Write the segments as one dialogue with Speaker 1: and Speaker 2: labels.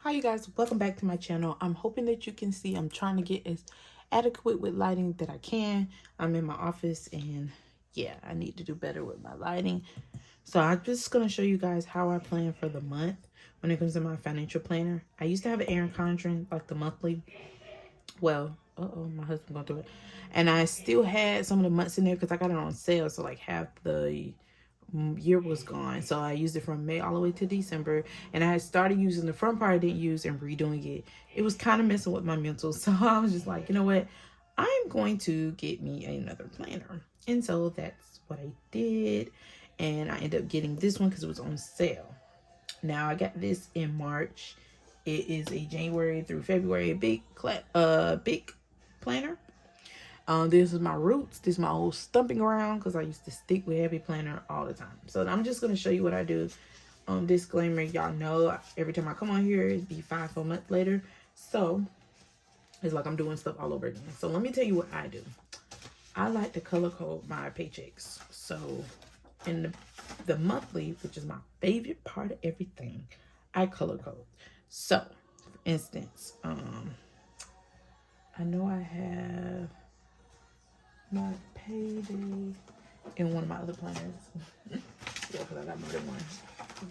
Speaker 1: Hi you guys, welcome back to my channel. I'm hoping that you can see I'm trying to get as adequate with lighting that I can. I'm in my office and yeah, I need to do better with my lighting. So I'm just going to show you guys how I plan for the month when it comes to my financial planner. I used to have an Erin Condren, like the monthly. Well, my husband going through it. And I still had some of the months in there because I got it on sale. So like half the year was gone, so I used it from May all the way to December, and I had started using the front part I didn't use and redoing it. It was kind of messing with my mental, so I was just like, you know what, I'm going to get me another planner. And so that's what I did, and I ended up getting this one because it was on sale. Now I got this in March. It is a January through February big planner. This is my roots. This is my old stumping ground because I used to stick with heavy planner all the time. So I'm just going to show you what I do. Disclaimer, y'all know every time I come on here, it'd be 5 months later. So it's like I'm doing stuff all over again. So let me tell you what I do. I like to color code my paychecks. So in the monthly, which is my favorite part of everything, I color code. So for instance, I know I have my payday in one of my other planners. Yeah, because I got more than one.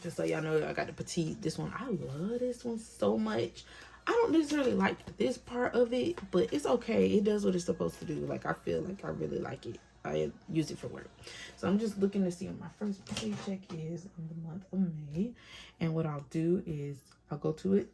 Speaker 1: Just so y'all know, I got the petite. This one, I love this one so much. I don't necessarily like this part of it, but it's okay. It does what it's supposed to do. Like, I feel like I really like it. I use it for work. So I'm just looking to see what my first paycheck is in the month of May. And what I'll do is I'll go to it,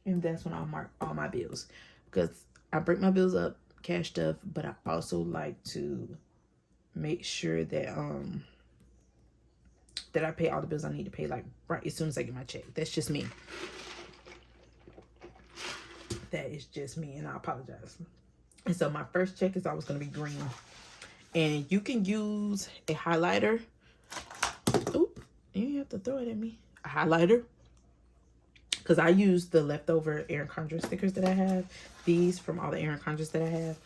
Speaker 1: and that's when I'll mark all my bills. Because I break my bills up, cash stuff, but I also like to make sure that that I pay all the bills I need to pay like right as soon as I get my check. That's just me. That is just me, and I apologize. And so my first check is always going to be green. And you can use a highlighter. Oop, you have to throw it at me. A highlighter. Because I use the leftover Erin Condren stickers that I have. These from all the Erin Condrens that I have.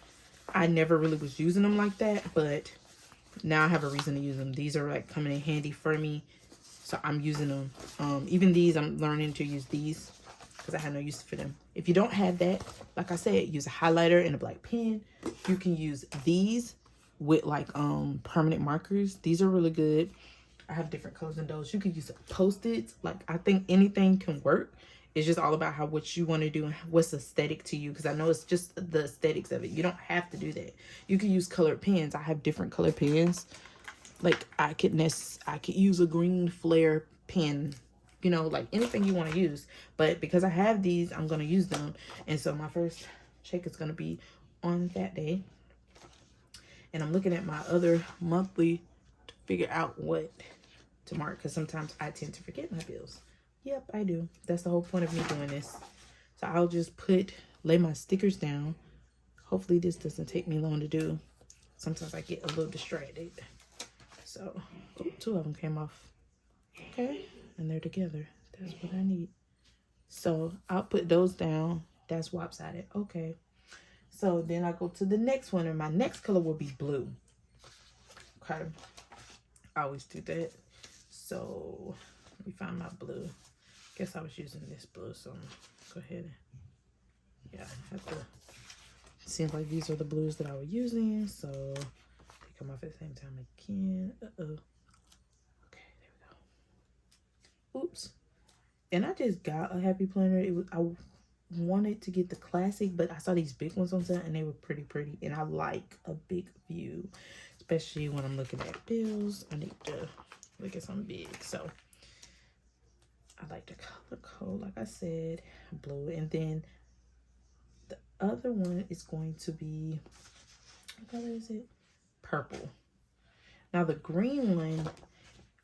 Speaker 1: I never really was using them like that, but now I have a reason to use them. These are like coming in handy for me, so I'm using them. Even these, I'm learning to use these because I had no use for them. If you don't have that, like I said, use a highlighter and a black pen. You can use these with like permanent markers. These are really good. I have different colors in those. You can use Post-its. Like, I think anything can work. It's just all about what you want to do and what's aesthetic to you. Because I know it's just the aesthetics of it. You don't have to do that. You can use colored pens. I have different colored pens. Like, I could use a green flare pen. You know, like anything you want to use. But because I have these, I'm going to use them. And so my first check is going to be on that day. And I'm looking at my other monthly to figure out what to mark, because sometimes I tend to forget my bills. Yep, I do. That's the whole point of me doing this. So I'll just lay my stickers down. Hopefully this doesn't take me long to do. Sometimes I get a little distracted. So, oh, 2 of them came off. Okay, and they're together. That's what I need. So I'll put those down. That's lopsided. Okay. So then I go to the next one, and my next color will be blue. Okay. I always do that. So let me find my blue. Guess I was using this blue, so go ahead. Yeah, I have to. Seems like these are the blues that I was using, so they come off at the same time again. Okay, there we go. Oops. And I just got a happy planner. I wanted to get the classic, but I saw these big ones on sale and they were pretty. And I like a big view, especially when I'm looking at bills. I need to look at something big. So I like the color code, like I said, blue. And then the other one is going to be, what color is it? Purple. Now the green one,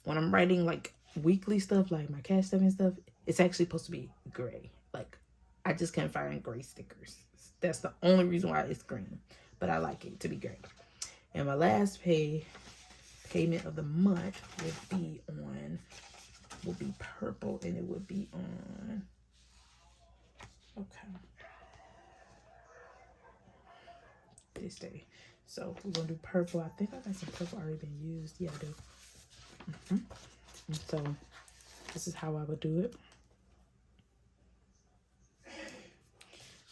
Speaker 1: when I'm writing like weekly stuff, like my cash stuff and stuff, it's actually supposed to be gray. Like, I just can't find gray stickers. That's the only reason why it's green. But I like it to be gray. And my last payment of the month will be purple, and it would be on, okay, this day. So we're gonna do purple. I think I got some purple already been used. Yeah, I do. And so this is how I would do it.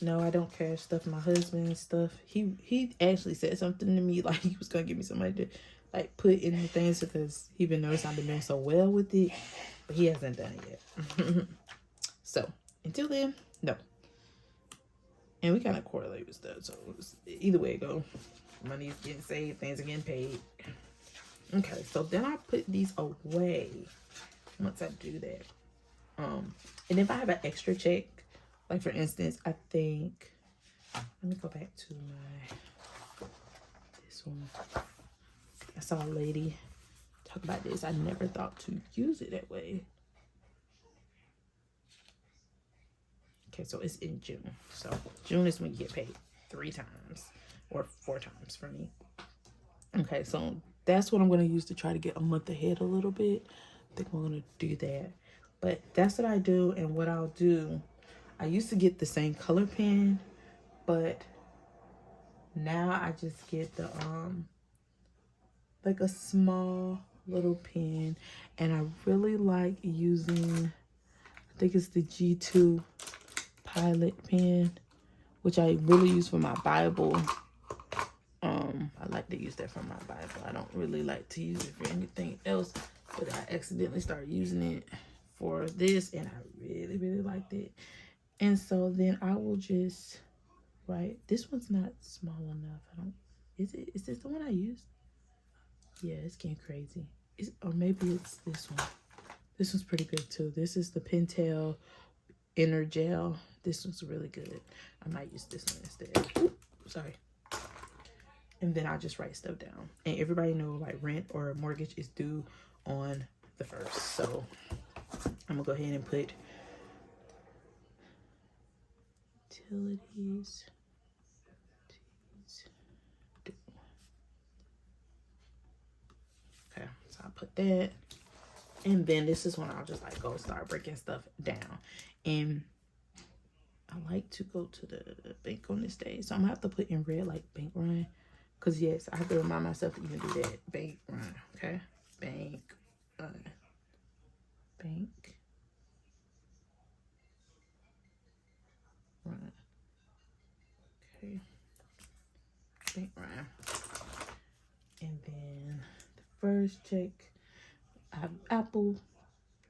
Speaker 1: No, I don't cash stuff. My husband and stuff. He actually said something to me like he was gonna give me somebody to like put in the things because he been noticing I've been doing so well with it, but he hasn't done it yet. So until then, no. And we kind of correlate with stuff, so either way it go, money's getting saved, things are getting paid. Okay, so then I put these away once I do that. And if I have an extra check, like for instance, I think, let me go back to this one. I saw a lady talk about this. I never thought to use it that way. Okay, so it's in June. So June is when you get paid 3 times or 4 times for me. Okay, so that's what I'm going to use to try to get a month ahead a little bit. I think we're going to do that. But that's what I do. And what I'll do, I used to get the same color pen, but now I just get the like a small little pen, and I really like using, I think it's the G2 Pilot pen, which I really use for my Bible. I like to use that for my Bible. I don't really like to use it for anything else, but I accidentally started using it for this, and I really, really liked it. And so then I will just write. This one's not small enough. I don't. Is this the one I used? Yeah, it's getting crazy. Or maybe it's this one. This one's pretty good too. This is the Pentel Inner Gel. This one's really good. I might use this one instead. Ooh, sorry. And then I'll just write stuff down. And everybody know like rent or mortgage is due on the 1st. So I'm gonna go ahead and put utilities. Okay, so I'll put that. And then this is when I'll just like go start breaking stuff down. And I like to go to the bank on this day. So I'm gonna have to put in red like bank run. Cause yes, I have to remind myself to even do that. Bank run, okay? Bank run. Bank run. Okay. Bank run. And then the first check, I have Apple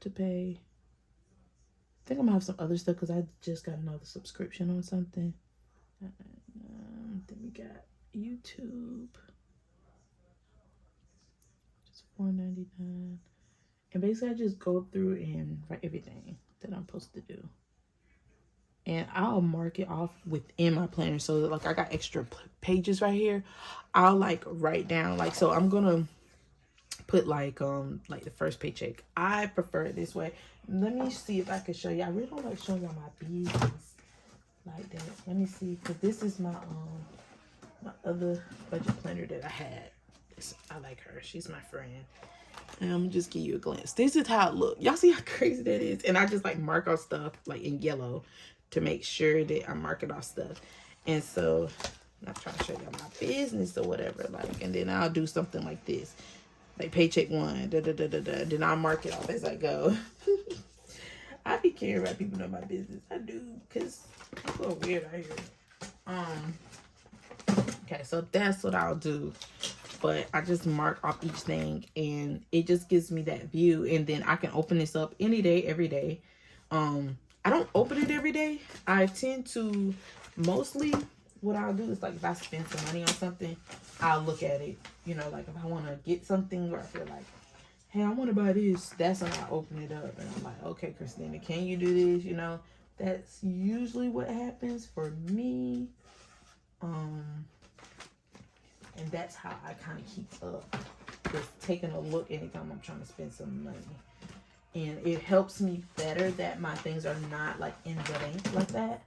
Speaker 1: to pay. I think I'm gonna have some other stuff because I just got another subscription on something. Then we got YouTube. Just $4.99. And basically I just go through and write everything that I'm supposed to do. And I'll mark it off within my planner. So that, like, I got extra pages right here. I'll like write down, like, so I'm gonna put like the first paycheck. I prefer it this way. Let me see if I can show you. I really don't like showing y'all my business like that. Let me see, because this is my other budget planner that I had. I like her. She's my friend. And I'm gonna just give you a glance. This is how it looks. Y'all see how crazy that is? And I just like mark off stuff like in yellow to make sure that I'm marking off stuff. And so I'm not trying to show y'all my business or whatever. Like, and then I'll do something like this. Like paycheck 1, then I'll mark it off as I go. I be caring about people know my business. I do, because people are weird out here. Okay, so that's what I'll do. But I just mark off each thing, and it just gives me that view. And then I can open this up any day, every day. I don't open it every day. I tend to, mostly what I'll do is like if I spend some money on something, I'll look at it. You know, like if I want to get something or I feel like, hey, I want to buy this, that's when I open it up. And I'm like, okay, Christina, can you do this? You know, that's usually what happens for me. And that's how I kind of keep up, just taking a look anytime I'm trying to spend some money. And it helps me better that my things are not like in the bank like that.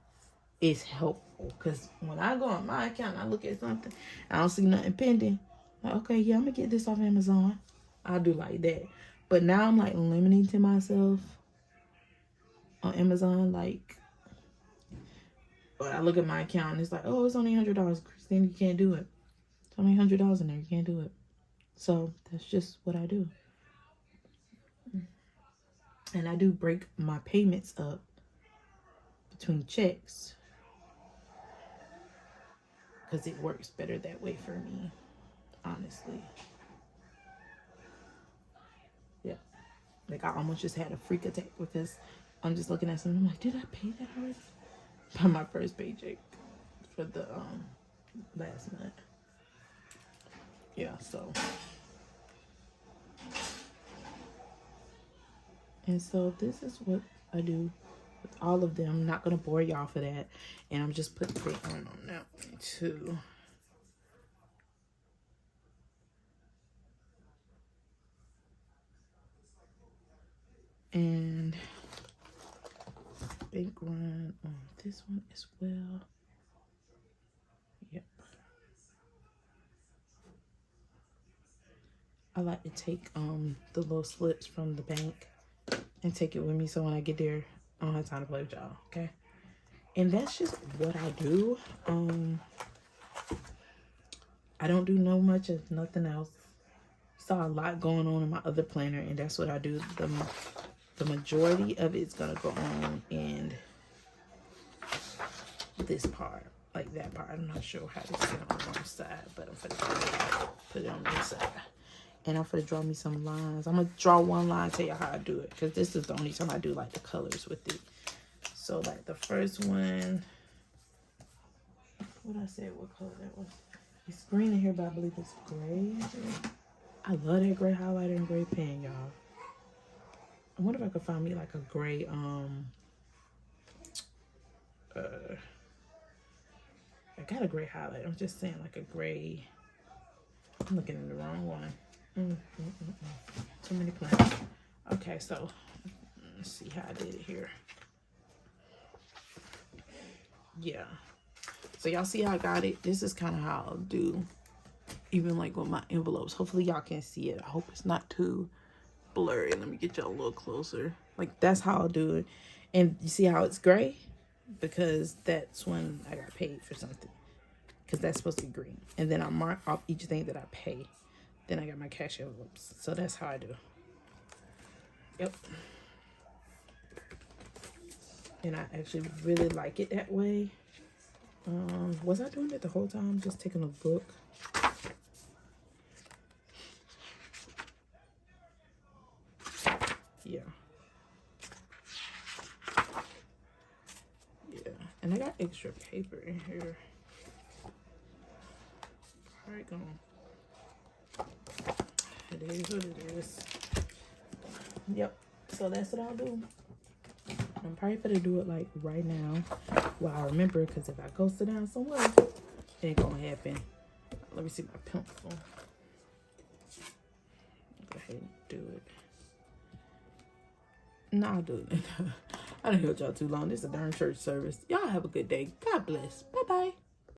Speaker 1: It's helpful, because when I go on my account and I look at something, I don't see nothing pending. Like, okay, yeah, I'm gonna get this off Amazon. I'll do like that. But now I'm like limiting myself on Amazon. Like, when I look at my account and it's like, oh, it's only $100. Christina, you can't do it. It's only $100 in there. You can't do it. So that's just what I do. And I do break my payments up between checks. because it works better that way for me, honestly. Yeah, like I almost just had a freak attack because I'm just looking at something. I'm like, did I pay that already? By my first paycheck for the last month. Yeah, so. And so this is what I do with all of them. I'm not gonna bore y'all for that, and I'm just putting it on that one too. And bank run on this one as well. Yep. I like to take the little slips from the bank and take it with me, so when I get there, I don't have time to play with y'all. Okay. And that's just what I do. I don't do no much of nothing else. Saw a lot going on in my other planner, and that's what I do. The majority of it's gonna go on in this part, like that part. I'm not sure how to get it on the wrong side, but I'm gonna put it on this side. And I'm gonna draw me some lines. I'm gonna draw one line, tell you how I do it, because this is the only time I do like the colors with it. So like the first one, what I said, what color that was? It's green in here, but I believe it's gray. I love that gray highlighter and gray pen, y'all. I wonder if I could find me like a gray, I got a gray highlight. I'm just saying like a gray. I'm looking at the wrong one. Too many plans. Okay, so let's see how I did it here. Yeah. So y'all see how I got it? This is kind of how I'll do, even like with my envelopes. Hopefully y'all can see it. I hope it's not too blurry. Let me get y'all a little closer. Like that's how I'll do it. And you see how it's gray? Because that's when I got paid for something. Because that's supposed to be green. And then I mark off each thing that I pay. Then I got my cash envelopes. So that's how I do. Yep. And I actually really like it that way. Was I doing it the whole time? Just taking a look. Yeah. Yeah. And I got extra paper in here. Alright, going. It is what it is. Yep. So that's what I'll do. I'm probably gonna do it like right now while I remember, because if I go sit down somewhere, it ain't gonna happen. Let me see my pencil. Go ahead and do it. No, I'll do it. I done held y'all too long. This is a darn church service. Y'all have a good day. God bless. Bye-bye.